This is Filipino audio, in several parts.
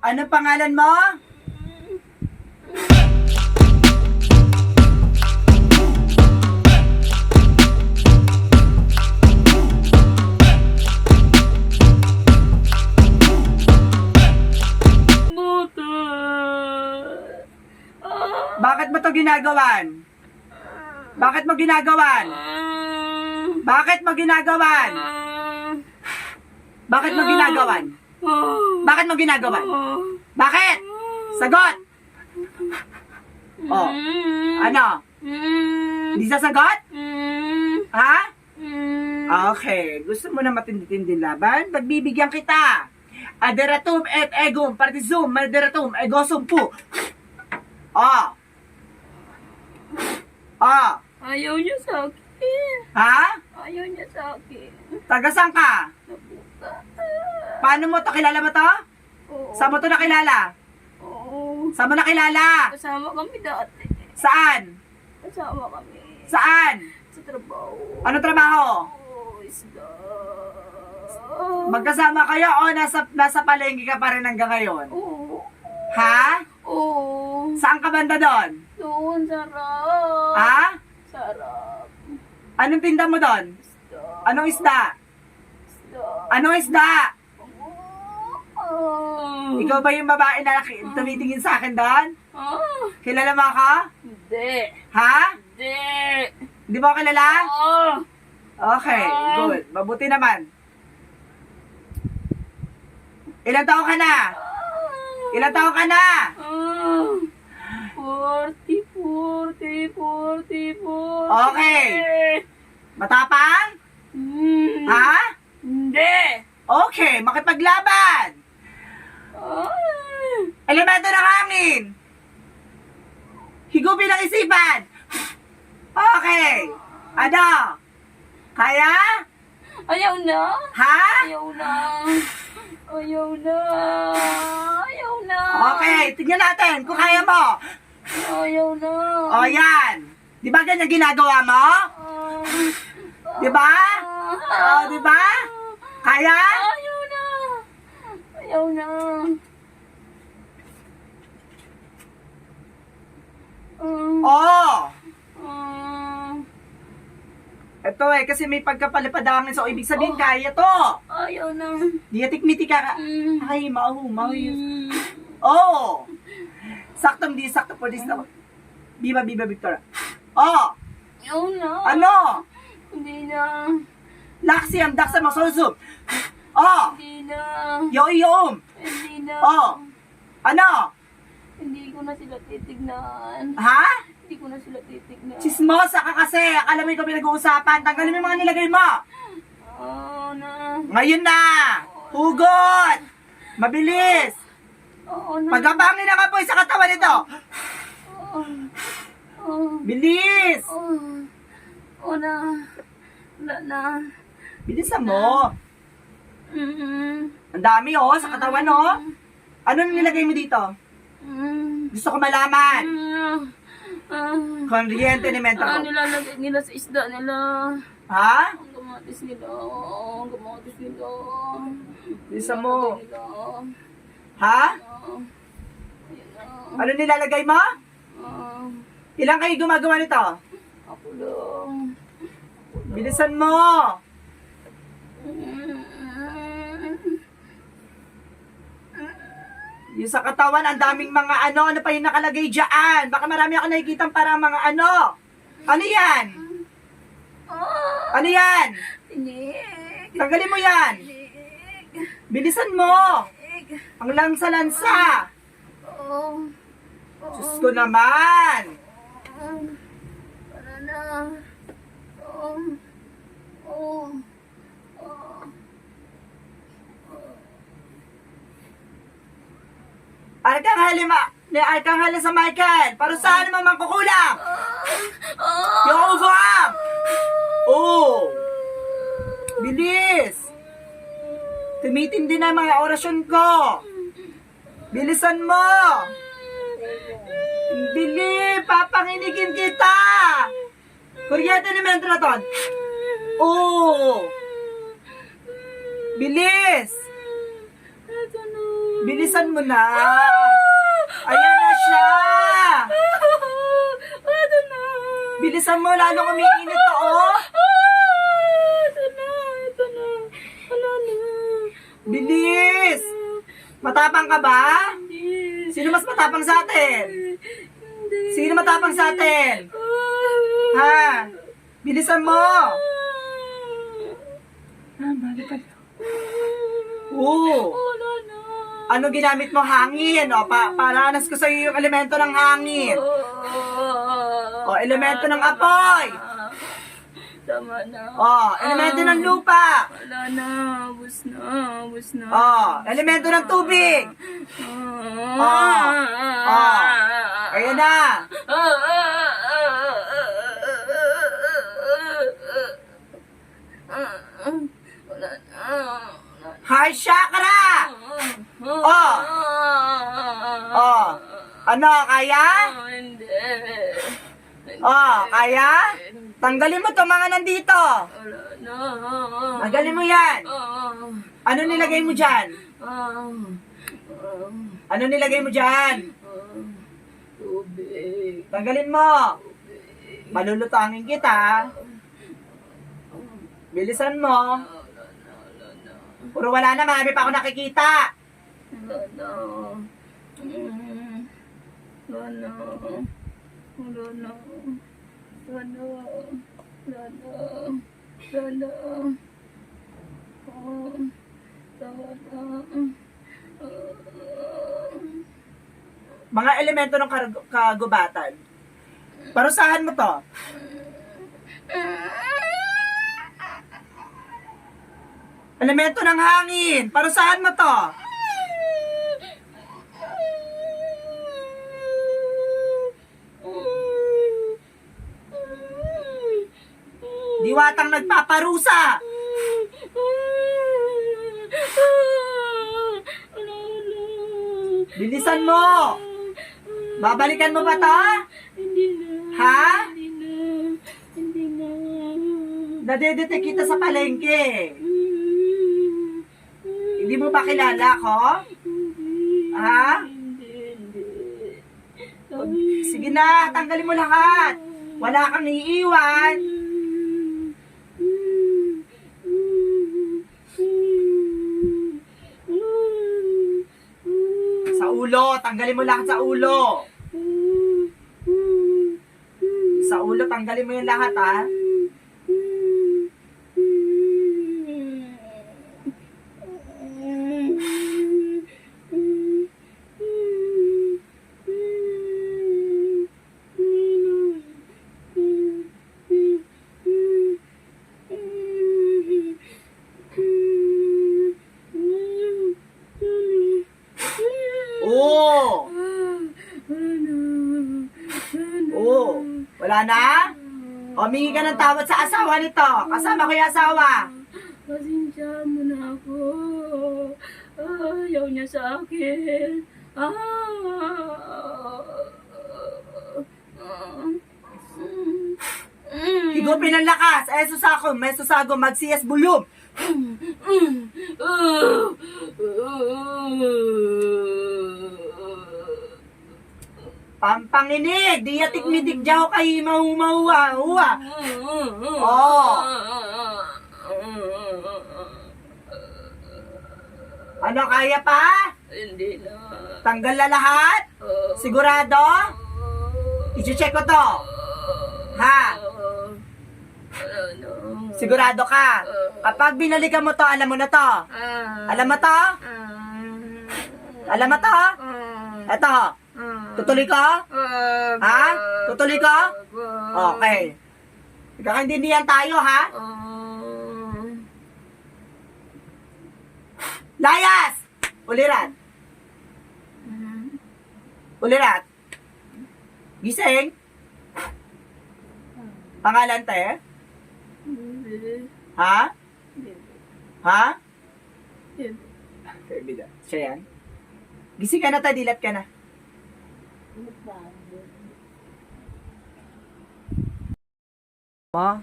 Anong pangalan mo? Buto. Bakit mo to ginagawan? Bakit mo ginagawan? Bakit mo ginagawan? Bakit mo ginagawan? Bakit mo ginagawan? Bakit? Sagot! Oh, ano? Hindi sasagot? Ha? Okay, gusto mo na matindi-tindi laban? Pagbibigyan kita. Aderatum et egum partisum maderatum egosum pu. Oh. Oh. Ayaw niya sa akin. Ha? Ayaw niya sa akin. Taga-saan ka? Nabuta. Paano mo to? Kilala mo to? Oo. Saan mo to nakilala? Oo. Saan mo nakilala? Kasama kami dati. Saan? Kasama kami. Saan? Sa trabaho. Ano trabaho? Oo, isda. Magkasama kayo o nasa palengke ka pa rin hanggang ngayon? Oo. Ha? Oo. Saan ka banda doon? Doon, sarap. Ha? Sarap. Anong tinda mo doon? Isda. Anong isda? Isda. Anong isda? Oh. Ikaw ba yung babae na tumitingin sa akin doon? Ah. Kilala mo ako? Hindi. Ha? Hindi. Hindi mo ako kilala? Oh. Okay, good. Mabuti naman. Ilang taon ka na? Ilang taon ka na? 40, 40, 40, 40. Okay. Matapang? Ha? Hindi. Okay, makipaglaban. Elemento ng hangin. Higupin ng isipan. Okay. Ano? Kaya? Ayaw na. Ha? Ayaw na. Ayaw na. Ayaw na. Okay, tignan natin kung kaya mo. Ayaw na. O yan. Di ba ganyan ginagawa mo? Di ba? O, di ba? Kaya? Ayaw na. Ayaw na. Oo. Ah, Ito kasi may pagkapalipadangin. So, ibig sabihin, kaya to. ayaw na. Diyatik-miti ka. Mm. Ay, mahu. Mm. Oo. Saktong di sakto po this na. Biba, Victoria. Oh. Ayaw na. Ano? Hindi na. Laksiyam, daksam, masusub. Oh. Hindi na. Yo-yom. Hindi na. Oh. Ano? Hindi ko na sila titignan. Ha? Hindi ko na sila titignan. Chismosa ka kasi. Akala mo ikaw pinag-uusapan. Tanggalin mo yung mga nilagay mo. Oo na. Ngayon na. Hugot. Mabilis. Oo na. Pagkabangin ang apoy sa katawan nito. Oo. Oo. Bilis. Oo. Oo na. Wala na. Bilisan mo. Mm-mm. Ang dami sa katawan Ano nilagay mo dito? Mm. Gusto ko malaman. Ah. Kuryente ni Mentor ko. Nilalagay nila sa isda nila. Ha? Ang kamatis nila. Ang kamatis nila. Bilisan mo. Nilalagay nila. Ha? Ayun na. Ano nilalagay mo? Ah. Ilang kayo gumagawa nito? Ako lang. Bilisan mo. Yung sa katawan, ang daming mga ano pa yung nakalagay dyan. Baka marami ako nakikita parang mga ano. Ano yan? Ano yan? Tinig. Tanggalin mo yan. Tinig. Bilisan mo. Tinig. Ang lansa-lansa. Oo. Diyos ko naman. Para na. Oo. Oo. Arkanghel sa Michael. Para saan naman mangkukulang? Yung overam. Oh. Bilis. Tumitindi na mga orasyon ko. Bilisan mo. Bili, papanginigin kita. Kuryente ni Mentraton. Oh. Bilis. Ito na. Bilisan mo na. Ayan na siya. Ito na. Bilisan mo, lalong umiinit to, oh. Ito na. Wala na. Bilis. Matapang ka ba? Hindi. Sino mas matapang sa atin? Hindi. Sino matapang sa atin? Ha? Bilisan mo. Oo. Wala na. Ano ginamit mo? Hangin. O, paranas ko sa'yo yung elemento ng hangin. O, elemento ng apoy. Tama na. O, elemento ng lupa. Wala na. Ubus na. O, elemento ng tubig. Ayan na. Wala na. Heart chakra. O, ano, kaya? Hindi. O, kaya? Tanggalin mo to mga nandito. Wala na. Tanggalin mo yan. Ano nilagay mo dyan? Ano nilagay mo dyan? Tubig. Tanggalin mo. Malulutangin kita. Bilisan mo. Puro wala na, marami pa ako nakikita. Wala na. Wala na. Wala na. Wala na. Wala na. Wala na. Wala na. Mga elemento ng kagubatan. Parusahan mo to. Elemento ng hangin. Parusahan mo to. Diwatang nagpaparusa. Bilisan mo. Babalikan mo ba to? Hindi na. Ha? Hindi na. Hindi na. Nadedetect kita sa palengke. Hindi mo ba kilala ko? Ha? Sige na, tanggalin mo lahat. Wala kang iiwan. Sa ulo, tanggalin mo lahat sa ulo. Sa ulo, tanggalin mo yung lahat, ha? Oo. Oo. Wala na? O, mingi ka ng tawad sa asawa nito. Kasama ko yung asawa. Pasensya mo na ako. Ayaw niya sa akin. Higupin ang lakas. May susago. Mag-CS bulong. Pampanginig. Diyatik midig jaw kay mahumahuwa. Huwa. Oh. Ano, kaya pa? Hindi na. Tanggal na lahat? Sigurado? I-check ko to. Ha? Sigurado ka? Kapag binalikan mo to, alam mo na to. Alam mo to? Alam mo to? Eto. Tutuloy ko? Ha? Tutuloy ko? Okay. Kakaintindihan tayo, ha? Layas! Ulirat. Ulirat. Gising. Pangalan te? Ha? Ha? Siya yan? Gising ka na tayo, dilat ka na. Ma?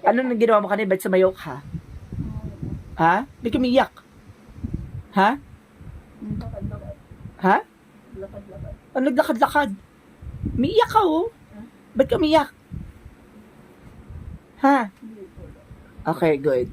Ano nang ginawa mo kanina? Ba't sumayok ha? Ha? Ba't kumiyak? Ha? Lakad-lakad. Ha? Lakad-lakad. Ano naglakad-lakad? Umiiyak ka, oh. Ba't ka umiiyak? Ha? Hindi po. Okay, good.